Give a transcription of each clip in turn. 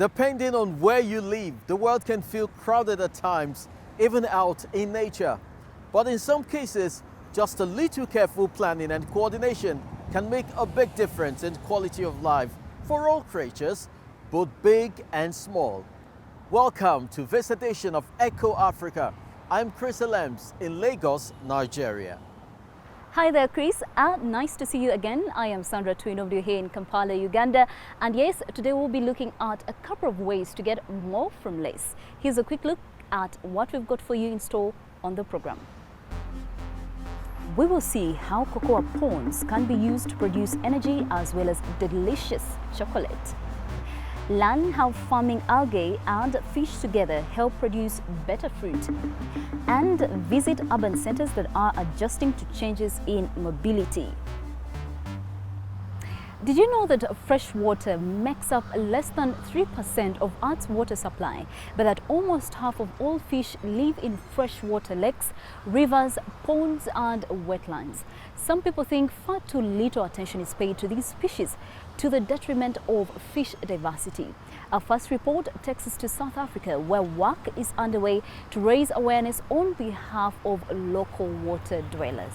Depending on where you live, the world can feel crowded at times, even out in nature. But in some cases, just a little careful planning and coordination can make a big difference in quality of life for all creatures, both big and small. Welcome to this edition of Eco-Africa. I'm Chris Alems in Lagos, Nigeria. Hi there, Chris. Nice to see you again. I am Sandra Twinovdu here in Kampala, Uganda. And yes, today we'll be looking at a couple of ways to get more from less. Here's a quick look at what we've got for you in store on the program. We will see how cocoa ponds can be used to produce energy as well as delicious chocolate. Learn how farming algae and fish together help produce better fruit. And visit urban centers that are adjusting to changes in mobility. Did you know that fresh water makes up less than 3% of Earth's water supply, but that almost half of all fish live in freshwater lakes, rivers, ponds and wetlands? Some people think far too little attention is paid to these species, to the detriment of fish diversity. Our first report takes us to South Africa, where work is underway to raise awareness on behalf of local water dwellers.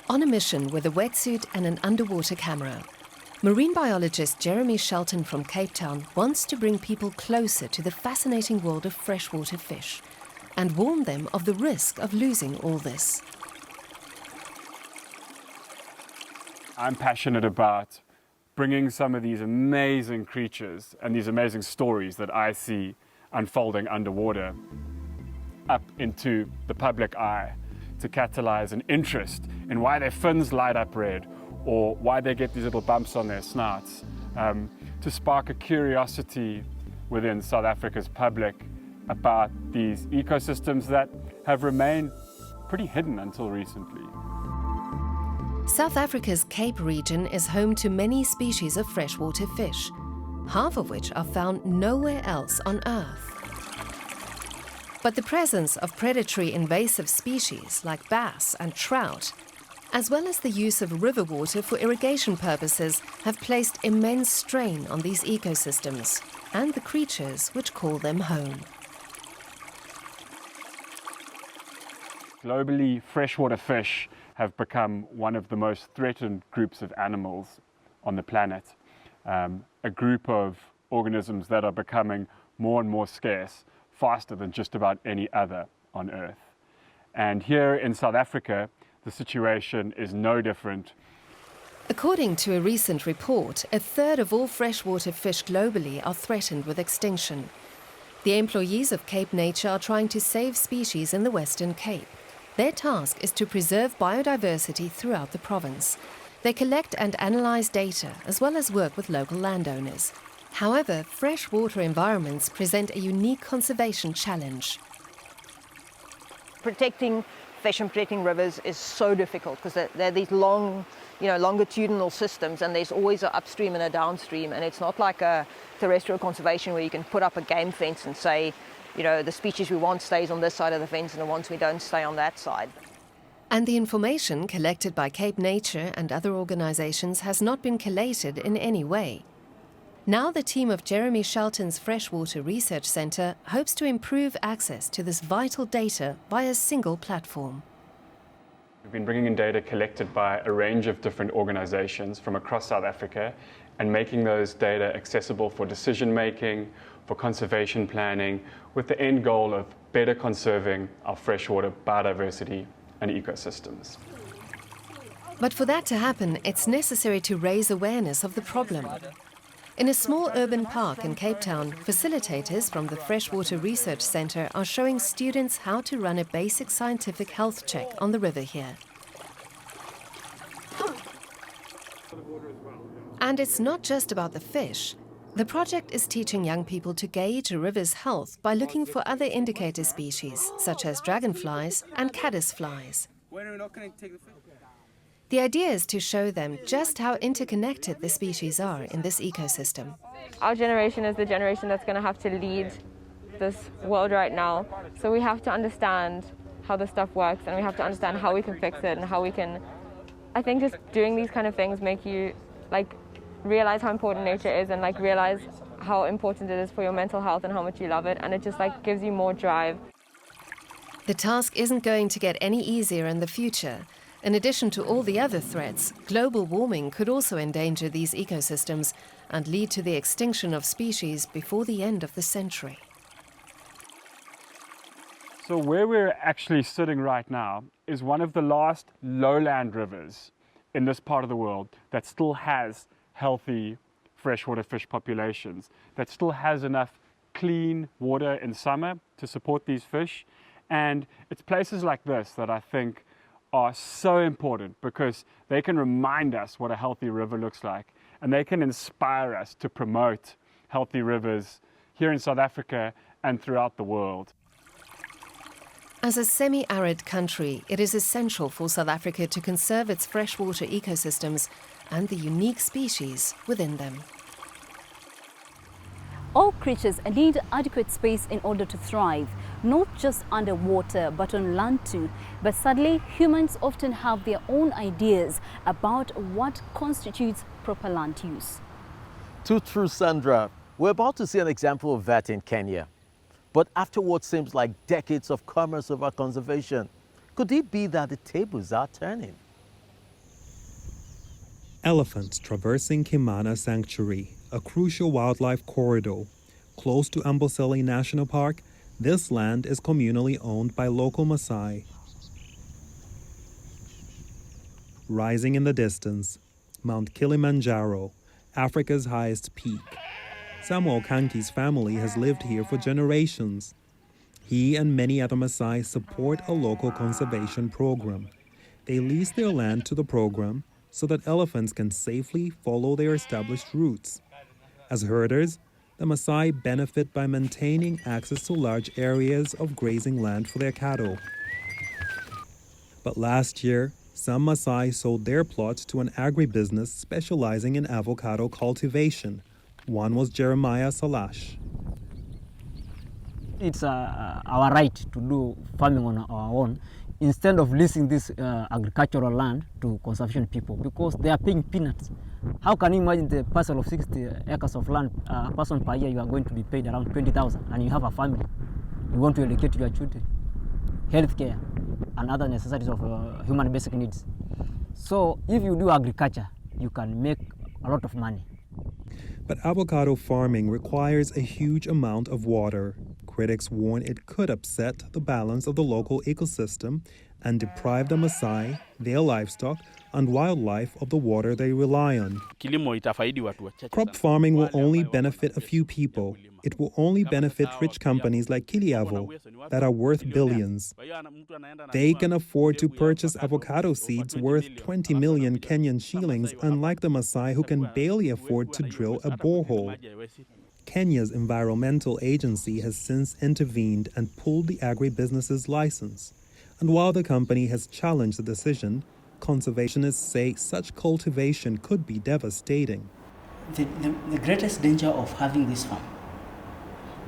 On a mission with a wetsuit and an underwater camera, marine biologist Jeremy Shelton from Cape Town wants to bring people closer to the fascinating world of freshwater fish and warn them of the risk of losing all this. I'm passionate about bringing some of these amazing creatures and these amazing stories that I see unfolding underwater up into the public eye, to catalyze an interest in why their fins light up red or why they get these little bumps on their snouts, to spark a curiosity within South Africa's public about these ecosystems that have remained pretty hidden until recently. South Africa's Cape region is home to many species of freshwater fish, half of which are found nowhere else on Earth. But the presence of predatory invasive species like bass and trout, as well as the use of river water for irrigation purposes, have placed immense strain on these ecosystems and the creatures which call them home. Globally, freshwater fish have become one of the most threatened groups of animals on the planet, a group of organisms that are becoming more and more scarce, faster than just about any other on Earth. And here in South Africa, the situation is no different. According to a recent report, a third of all freshwater fish globally are threatened with extinction. The employees of Cape Nature are trying to save species in the Western Cape. Their task is to preserve biodiversity throughout the province. They collect and analyze data, as well as work with local landowners. However, freshwater environments present a unique conservation challenge. Protecting fish and protecting rivers is so difficult because they're these long, longitudinal systems, and there's always an upstream and a downstream, and it's not like a terrestrial conservation where you can put up a game fence and say, the species we want stays on this side of the fence and the ones we don't stay on that side. And the information collected by Cape Nature and other organizations has not been collated in any way. Now the team of Jeremy Shelton's Freshwater Research Centre hopes to improve access to this vital data via a single platform. We've been bringing in data collected by a range of different organizations from across South Africa and making those data accessible for decision making, for conservation planning, with the end goal of better conserving our freshwater biodiversity and ecosystems. But for that to happen, it's necessary to raise awareness of the problem. In a small urban park in Cape Town, facilitators from the Freshwater Research Centre are showing students how to run a basic scientific health check on the river here. And it's not just about the fish. The project is teaching young people to gauge a river's health by looking for other indicator species, such as dragonflies and caddisflies. The idea is to show them just how interconnected the species are in this ecosystem. Our generation is the generation that's going to have to lead this world right now. So we have to understand how the stuff works, and we have to understand how we can fix it and how we can, I think just doing these kind of things make you like realize how important nature is, and like realize how important it is for your mental health and how much you love it, and it just like gives you more drive. The task isn't going to get any easier in the future. In addition to all the other threats, global warming could also endanger these ecosystems and lead to the extinction of species before the end of the century. So where we're actually sitting right now is one of the last lowland rivers in this part of the world that still has healthy freshwater fish populations, that still has enough clean water in summer to support these fish. And it's places like this that I think are so important, because they can remind us what a healthy river looks like, and they can inspire us to promote healthy rivers here in South Africa and throughout the world. As a semi-arid country, it is essential for South Africa to conserve its freshwater ecosystems and the unique species within them. All creatures need adequate space in order to thrive, not just underwater but on land too. But sadly, humans often have their own ideas about what constitutes proper land use. Too true, Sandra. We're about to see an example of that in Kenya. But after what seems like decades of commerce over conservation, could it be that the tables are turning? Elephants traversing Kimana Sanctuary, a crucial wildlife corridor. Close to Amboseli National Park, this land is communally owned by local Maasai. Rising in the distance, Mount Kilimanjaro, Africa's highest peak. Samuel Kanki's family has lived here for generations. He and many other Maasai support a local conservation program. They lease their land to the program so that elephants can safely follow their established routes. As herders, the Maasai benefit by maintaining access to large areas of grazing land for their cattle. But last year, some Maasai sold their plots to an agribusiness specializing in avocado cultivation. One was Jeremiah Salash. It's our right to do farming on our own, instead of leasing this agricultural land to conservation people, because they are paying peanuts. How can you imagine the parcel of 60 acres of land, a person per year, you are going to be paid around 20,000, and you have a family. You want to educate your children, healthcare, and other necessities of human basic needs. So if you do agriculture, you can make a lot of money. But avocado farming requires a huge amount of water. Critics warn it could upset the balance of the local ecosystem and deprive the Maasai, their livestock, and wildlife of the water they rely on. Crop farming will only benefit a few people. It will only benefit rich companies like Kiliavo that are worth billions. They can afford to purchase avocado seeds worth 20 million Kenyan shillings, unlike the Maasai who can barely afford to drill a borehole. Kenya's environmental agency has since intervened and pulled the agribusiness's license. And while the company has challenged the decision, conservationists say such cultivation could be devastating. The greatest danger of having this farm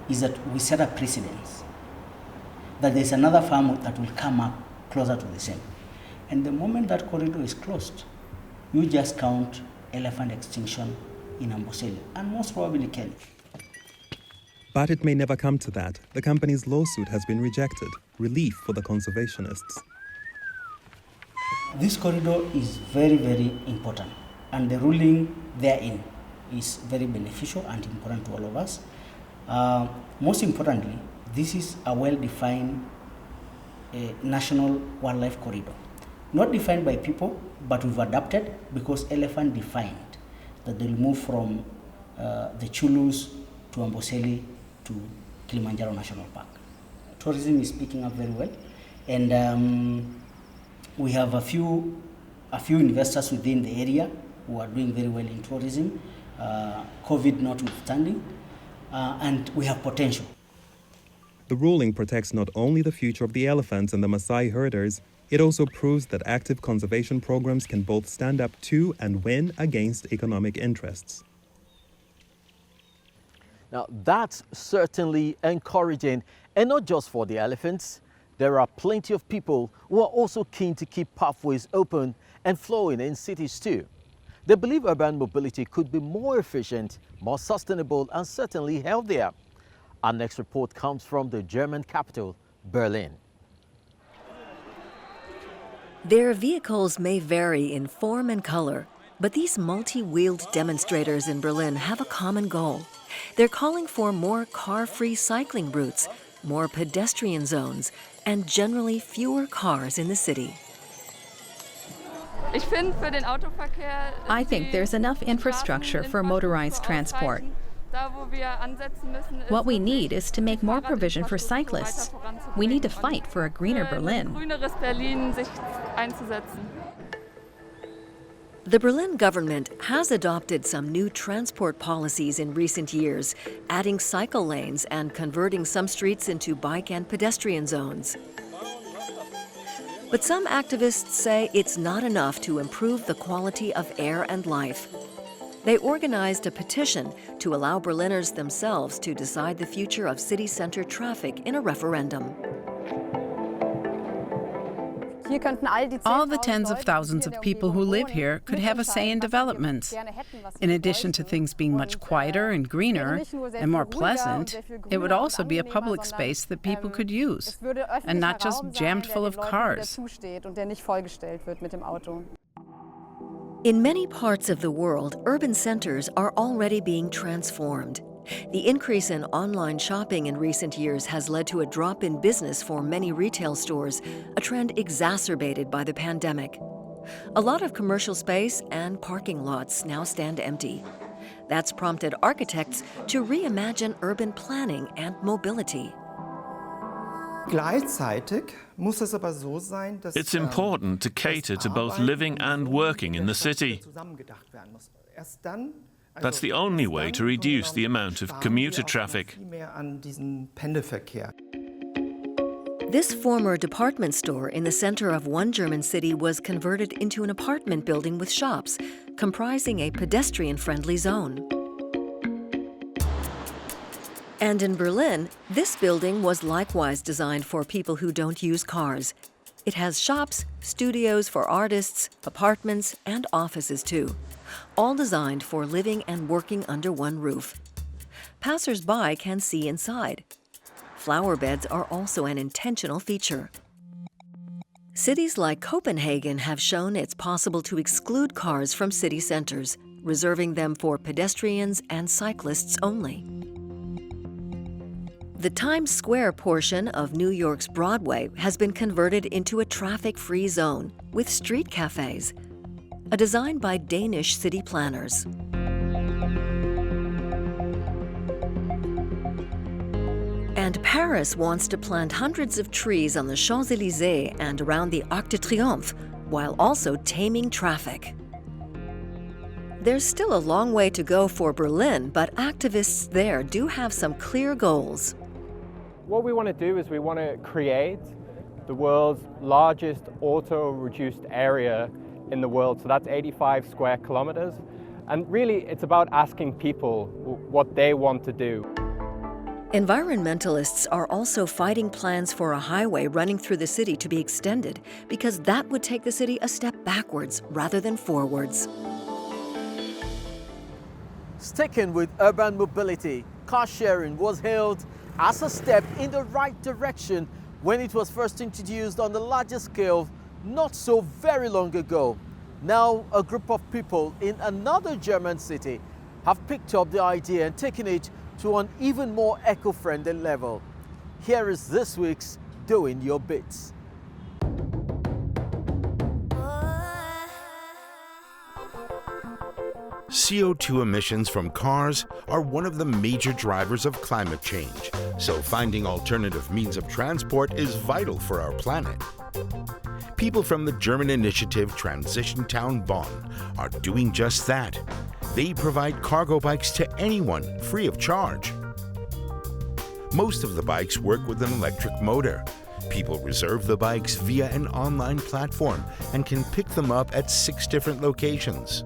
is that we set a precedence, that there's another farm that will come up closer to the same. And the moment that corridor is closed, you just count elephant extinction in Amboseli, and most probably Kenya. But it may never come to that. The company's lawsuit has been rejected. Relief for the conservationists. This corridor is very, very important, and the ruling therein is very beneficial and important to all of us. Most importantly, this is a well-defined national wildlife corridor. Not defined by people, but we've adapted because elephant defined that they'll move from the Chulus to Amboseli to Kilimanjaro National Park. Tourism is picking up very well, and we have a few investors within the area who are doing very well in tourism, COVID notwithstanding, and we have potential. The ruling protects not only the future of the elephants and the Maasai herders, it also proves that active conservation programs can both stand up to and win against economic interests. Now, that's certainly encouraging, and not just for the elephants. there are plenty of people who are also keen to keep pathways open and flowing in cities too. They believe urban mobility could be more efficient, more sustainable and certainly healthier. Our next report comes from the German capital, Berlin. Their vehicles may vary in form and color, but these multi-wheeled demonstrators in Berlin have a common goal. They're calling for more car-free cycling routes, more pedestrian zones, and generally fewer cars in the city. I think there's enough infrastructure for motorized transport. What we need is to make more provision for cyclists. We need to fight for a greener Berlin. The Berlin government has adopted some new transport policies in recent years, adding cycle lanes and converting some streets into bike and pedestrian zones. But some activists say it's not enough to improve the quality of air and life. They organized a petition to allow Berliners themselves to decide the future of city center traffic in a referendum. All the tens of thousands of people who live here could have a say in developments. In addition to things being much quieter and greener and more pleasant, it would also be a public space that people could use, and not just jammed full of cars. In many parts of the world, urban centers are already being transformed. The increase in online shopping in recent years has led to a drop in business for many retail stores, a trend exacerbated by the pandemic. A lot of commercial space and parking lots now stand empty. That's prompted architects to reimagine urban planning and mobility. It's important to cater to both living and working in the city. That's the only way to reduce the amount of commuter traffic. This former department store in the center of one German city was converted into an apartment building with shops, comprising a pedestrian-friendly zone. And in Berlin, this building was likewise designed for people who don't use cars. It has shops, studios for artists, apartments, and offices too, all designed for living and working under one roof. Passers-by can see inside. Flower beds are also an intentional feature. Cities like Copenhagen have shown it's possible to exclude cars from city centers, reserving them for pedestrians and cyclists only. The Times Square portion of New York's Broadway has been converted into a traffic-free zone with street cafes, a design by Danish city planners. And Paris wants to plant hundreds of trees on the Champs-Élysées and around the Arc de Triomphe, while also taming traffic. There's still a long way to go for Berlin, but activists there do have some clear goals. What we want to do is we want to create the world's largest auto-reduced area in the world. So that's 85 square kilometers. And really, it's about asking people what they want to do. Environmentalists are also fighting plans for a highway running through the city to be extended, because that would take the city a step backwards rather than forwards. Sticking with urban mobility, car sharing was hailed as a step in the right direction when it was first introduced on the larger scale not so very long ago. Now, a group of people in another German city have picked up the idea and taken it to an even more eco-friendly level. Here is this week's Doing Your Bits. CO2 emissions from cars are one of the major drivers of climate change, so finding alternative means of transport is vital for our planet. People from the German initiative Transition Town Bonn are doing just that. They provide cargo bikes to anyone free of charge. Most of the bikes work with an electric motor. People reserve the bikes via an online platform and can pick them up at 6 different locations.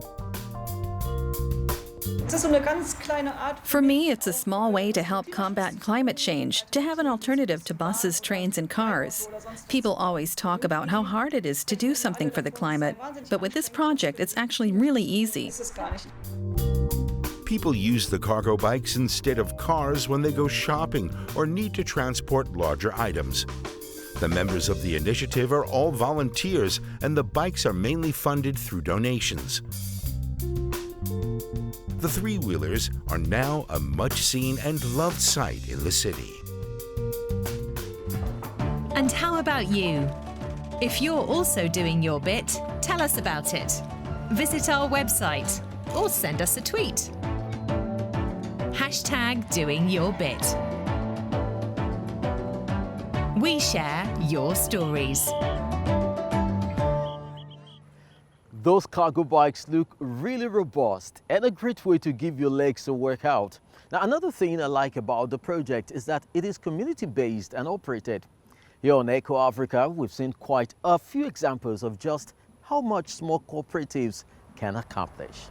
For me, it's a small way to help combat climate change, to have an alternative to buses, trains, and cars. People always talk about how hard it is to do something for the climate, but with this project, it's actually really easy. People use the cargo bikes instead of cars when they go shopping or need to transport larger items. The members of the initiative are all volunteers, and the bikes are mainly funded through donations. The three-wheelers are now a much-seen and loved sight in the city. And how about you? If you're also doing your bit, tell us about it. Visit our website or send us a tweet. #DoingYourBit. We share your stories. Those cargo bikes look really robust and a great way to give your legs a workout. Now, another thing I like about the project is that it is community-based and operated. Here on Eco Africa, we've seen quite a few examples of just how much small cooperatives can accomplish.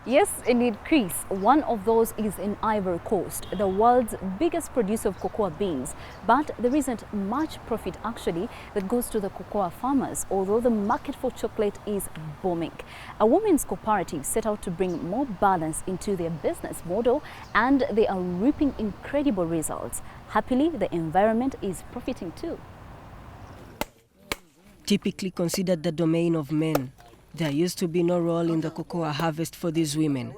Yes, indeed, Chris. One of those is in Ivory Coast, the world's biggest producer of cocoa beans. But there isn't much profit actually that goes to the cocoa farmers, although the market for chocolate is booming. A women's cooperative set out to bring more balance into their business model, and they are reaping incredible results. Happily, the environment is profiting too. Typically considered the domain of men, there used to be no role in the cocoa harvest for these women.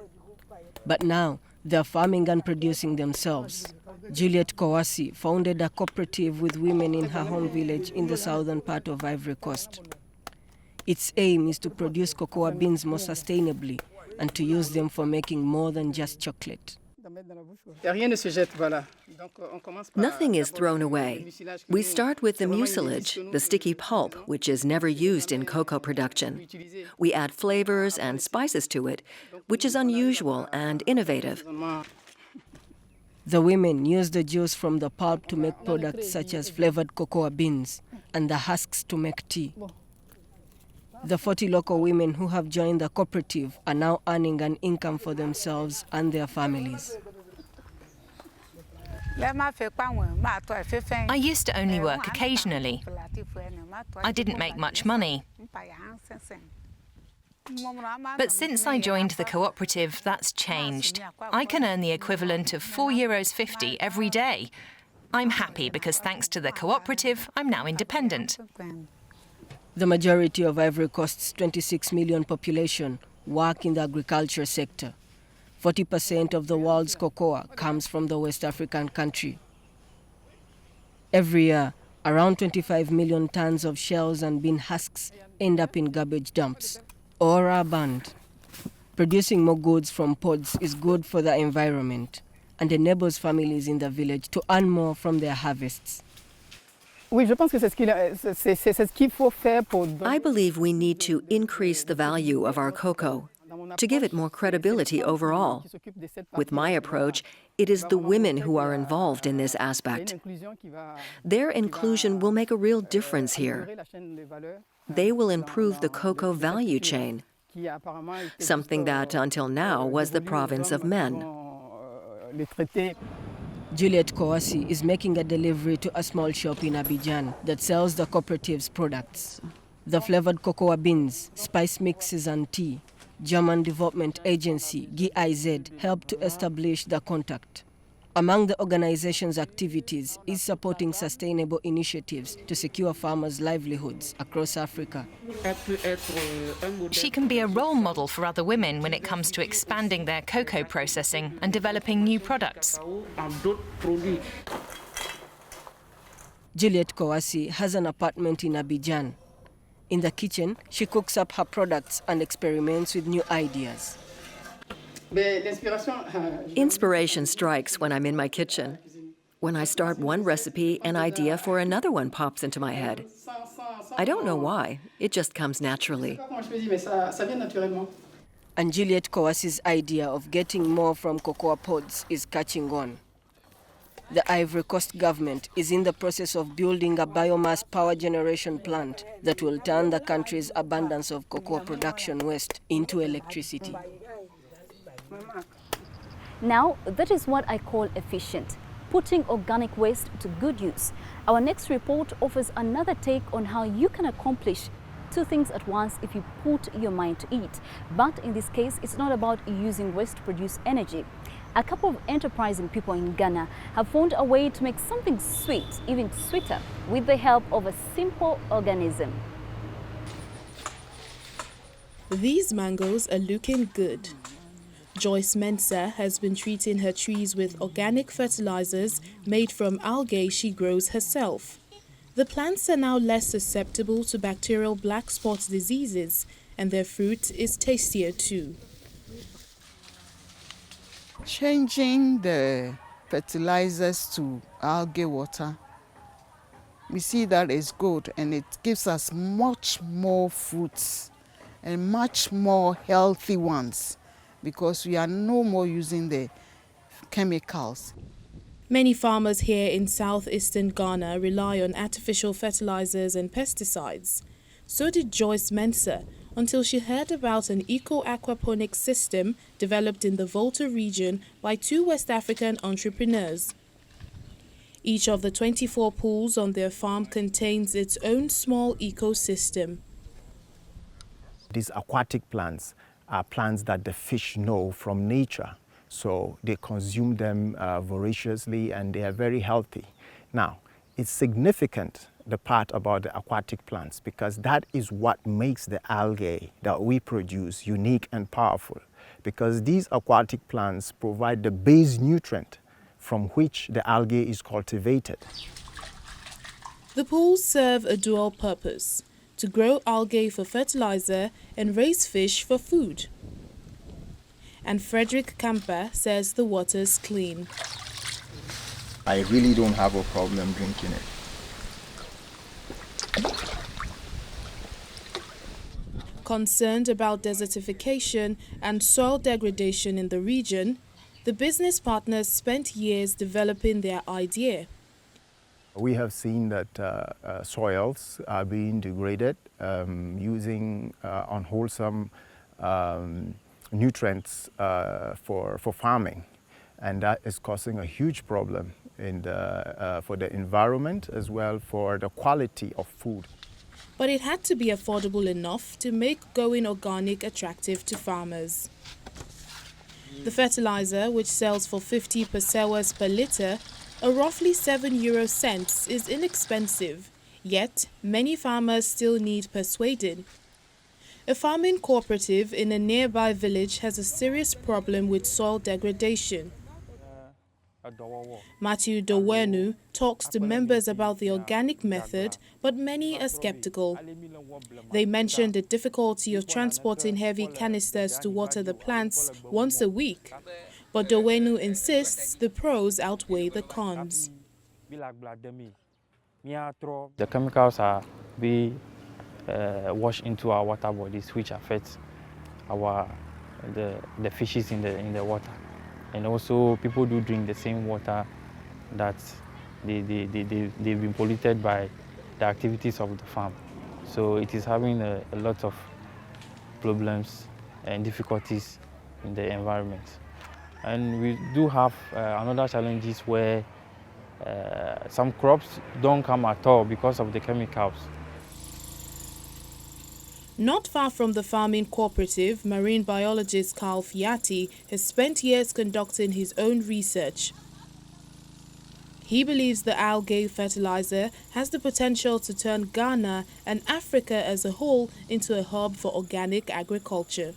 But now, they're farming and producing themselves. Juliette Kouassi founded a cooperative with women in her home village in the southern part of Ivory Coast. Its aim is to produce cocoa beans more sustainably and to use them for making more than just chocolate. Nothing is thrown away. We start with the mucilage, the sticky pulp, which is never used in cocoa production. We add flavors and spices to it, which is unusual and innovative. The women use the juice from the pulp to make products such as flavored cocoa beans and the husks to make tea. The 40 local women who have joined the cooperative are now earning an income for themselves and their families. I used to only work occasionally. I didn't make much money. But since I joined the cooperative, that's changed. I can earn the equivalent of €4.50 every day. I'm happy because thanks to the cooperative, I'm now independent. The majority of Ivory Coast's 26 million population work in the agriculture sector. 40% of the world's cocoa comes from the West African country. Every year, around 25 million tons of shells and bean husks end up in garbage dumps or are burned. Producing more goods from pods is good for the environment and enables families in the village to earn more from their harvests. I believe we need to increase the value of our cocoa, to give it more credibility overall. With my approach, it is the women who are involved in this aspect. Their inclusion will make a real difference here. They will improve the cocoa value chain, something that until now was the province of men. Juliette Kouassi is making a delivery to a small shop in Abidjan that sells the cooperative's products. The flavored cocoa beans, spice mixes and tea. German development agency GIZ helped to establish the contact. Among the organization's activities is supporting sustainable initiatives to secure farmers' livelihoods across Africa. She can be a role model for other women when it comes to expanding their cocoa processing and developing new products. Juliette Kouassi has an apartment in Abidjan. In the kitchen, she cooks up her products and experiments with new ideas. Inspiration strikes when I'm in my kitchen. When I start one recipe, an idea for another one pops into my head. I don't know why, it just comes naturally. And Juliette Kouassi's idea of getting more from cocoa pods is catching on. The Ivory Coast government is in the process of building a biomass power generation plant that will turn the country's abundance of cocoa production waste into electricity. Now, that is what I call efficient, putting organic waste to good use. Our next report offers another take on how you can accomplish two things at once if you put your mind to it. But in this case, it's not about using waste to produce energy. A couple of enterprising people in Ghana have found a way to make something sweet, even sweeter, with the help of a simple organism. These mangoes are looking good. Joyce Mensah has been treating her trees with organic fertilizers made from algae she grows herself. The plants are now less susceptible to bacterial black spot diseases, and their fruit is tastier too. Changing the fertilizers to algae water, we see that is good, and it gives us much more fruits and much more healthy ones, because we are no more using the chemicals. Many farmers here in southeastern Ghana rely on artificial fertilizers and pesticides. So did Joyce Mensah, until she heard about an eco-aquaponics system developed in the Volta region by two West African entrepreneurs. Each of the 24 pools on their farm contains its own small ecosystem. These aquatic plants are plants that the fish know from nature, so they consume them voraciously, and they are very healthy. Now, it's significant, the part about the aquatic plants, because that is what makes the algae that we produce unique and powerful, because these aquatic plants provide the base nutrient from which the algae is cultivated. The pools serve a dual purpose: to grow algae for fertilizer and raise fish for food. And Frederick Kamper says the water's clean. I really don't have a problem drinking it. Concerned about desertification and soil degradation in the region, the business partners spent years developing their idea. We have seen that soils are being degraded using unwholesome nutrients for farming, and that is causing a huge problem for the environment as well for the quality of food. But it had to be affordable enough to make going organic attractive to farmers. The fertilizer, which sells for 50 pesewas per litre, or roughly 7 euro cents, is inexpensive, yet many farmers still need persuading. A farming cooperative in a nearby village has a serious problem with soil degradation. Matthew Dowenu talks to members about the organic method, but many are skeptical. They mention the difficulty of transporting heavy canisters to water the plants once a week, but Dowenu insists the pros outweigh the cons. The chemicals are being washed into our water bodies, which affects the fishes in the water. And also, people do drink the same water that they've been polluted by the activities of the farm. So it is having a lot of problems and difficulties in the environment. And we do have another challenges where some crops don't come at all because of the chemicals. Not far from the farming cooperative, marine biologist Carl Fiati has spent years conducting his own research. He believes the algae fertilizer has the potential to turn Ghana and Africa as a whole into a hub for organic agriculture.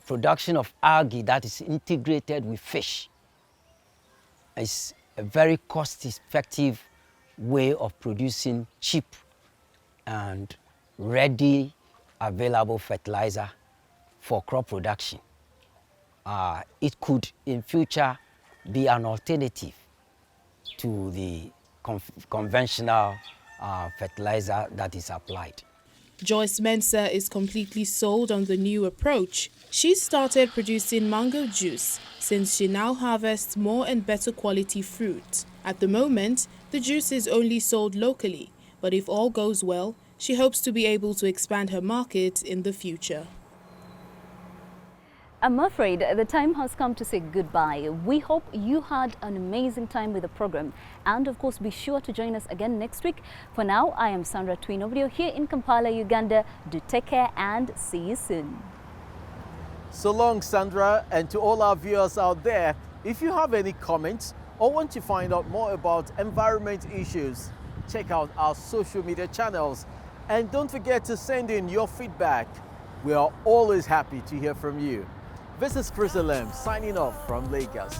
Production of algae that is integrated with fish is a very cost-effective way of producing cheap and ready available fertilizer for crop production. It could in future be an alternative to the conventional fertilizer that is applied. Joyce Mensah is completely sold on the new approach. She started producing mango juice since she now harvests more and better quality fruit. At the moment, the juice is only sold locally, but if all goes well, She hopes to be able to expand her market in the future. I'm afraid the time has come to say goodbye. We hope you had an amazing time with the program, and of course be sure to join us again next week. For now, I am Sandra Twinovideo here in Kampala, Uganda. Do take care and see you soon. So long, Sandra, and to all our viewers out there, if you have any comments or want to find out more about environment issues, check out our social media channels, and don't forget to send in your feedback. We are always happy to hear from you. This is Chris Alem signing off from Lagos.